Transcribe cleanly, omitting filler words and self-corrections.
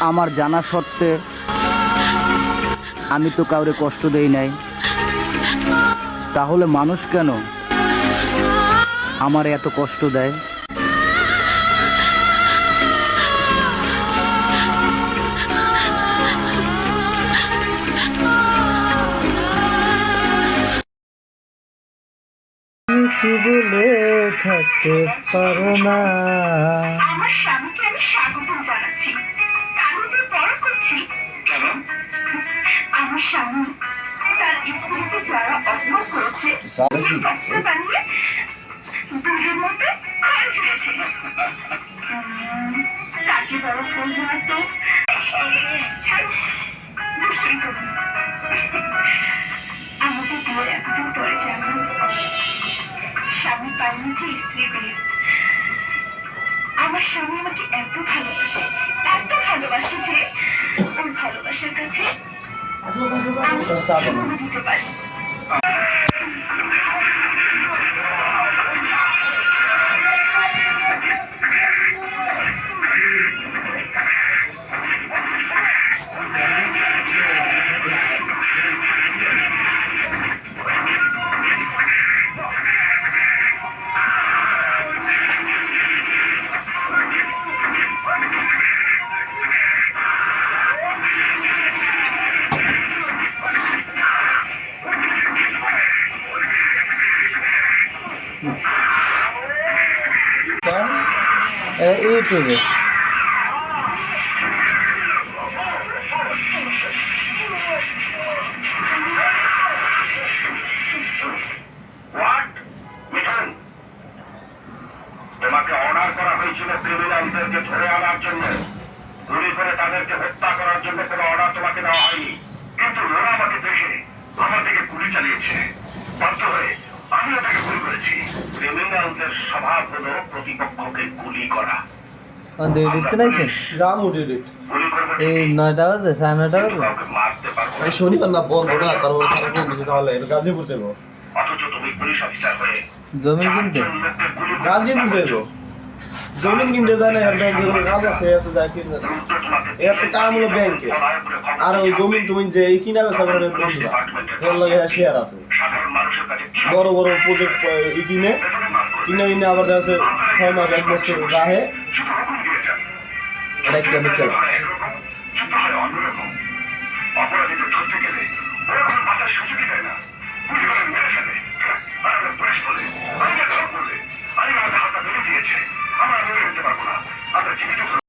আমার জানা সত্ত্বে আমি তো কাউরে কষ্ট দেই নাই, তাহলে মানুষ কেন আমার এত কষ্ট দেয়? কি বলে থাকতে পারো না? আমার স্বামীকে আমি স্বাগতম জানাচ্ছি, তার উপর পরখ করছি। কেন? আমার স্বামী তার স্ত্রীকে যারা অপমান করেছে বাচ্চা বানিয়ে দুধের মধ্যে ঘরে ফিরেছে। তাকে বড় প্রয়োজন তো আমাদের বিয়ের এতদিন পরে যেমন স্বামী পাইনি যে স্ত্রী পেয়ে। আমার স্বামী আমাকে এত ভালোবাসে যে ওর ভালোবাসার কাছে আমি দিতে পারি। ইউটিউবে তোমাকে অর্ডার করা হয়েছিল ক্রিমিনালদেরকে ধরে আনার জন্য, গুলি করে তাদেরকে হত্যা করার জন্য কোনো অর্ডার তোমাকে দেওয়া হয়নি। কিন্তু ওরা আমাকে দেখে আমার দিকে গুলি চালিয়েছে, বাধ্য হয়ে আমি ওটাকে গুলি করেছি। ক্রিমিনালদের স্বভাব হলো প্রতিপক্ষকে গুলি করা। এই 9টা বাজে, 9:30 বাজে। কাউকে মারতে পারবো না। শনিবার না বন্ধ না, তারপর তাহলে এটা গাজীপুর যাবো। অথচ তুমি পুলিশ অফিসার হয়ে জমি কিনতে গাজীপুর যাবো, জমিন কিনতে যায় না, এর ব্যাংকে কাজ আছে, এত যায় কিনতে যায়। এর তো কাম হলো ব্যাংকে, আর ওই জমিন তুমি যে এই কিনা বেচা করে বন্ধুরা এর লগে শেয়ার আছে, সাধারণ মানুষের কাছে বড় বড় প্রজেক্ট কিনে কিনে আবার দেখা যাচ্ছে 6 মাস 1 বছর রাহে এটা একটা বেচা। অন্যরকম অপরাধীদের ধরতে গেলে ওরা কোনো বাঁচার সুযোগই দেয় না, গুলি করে মেরে ফেলে। আর আমরা পুলিশ বলে, আমি হাতটা বেড়ে দিয়েছে, আমরা মেরে নিতে পারবো না, আমরা জীবিত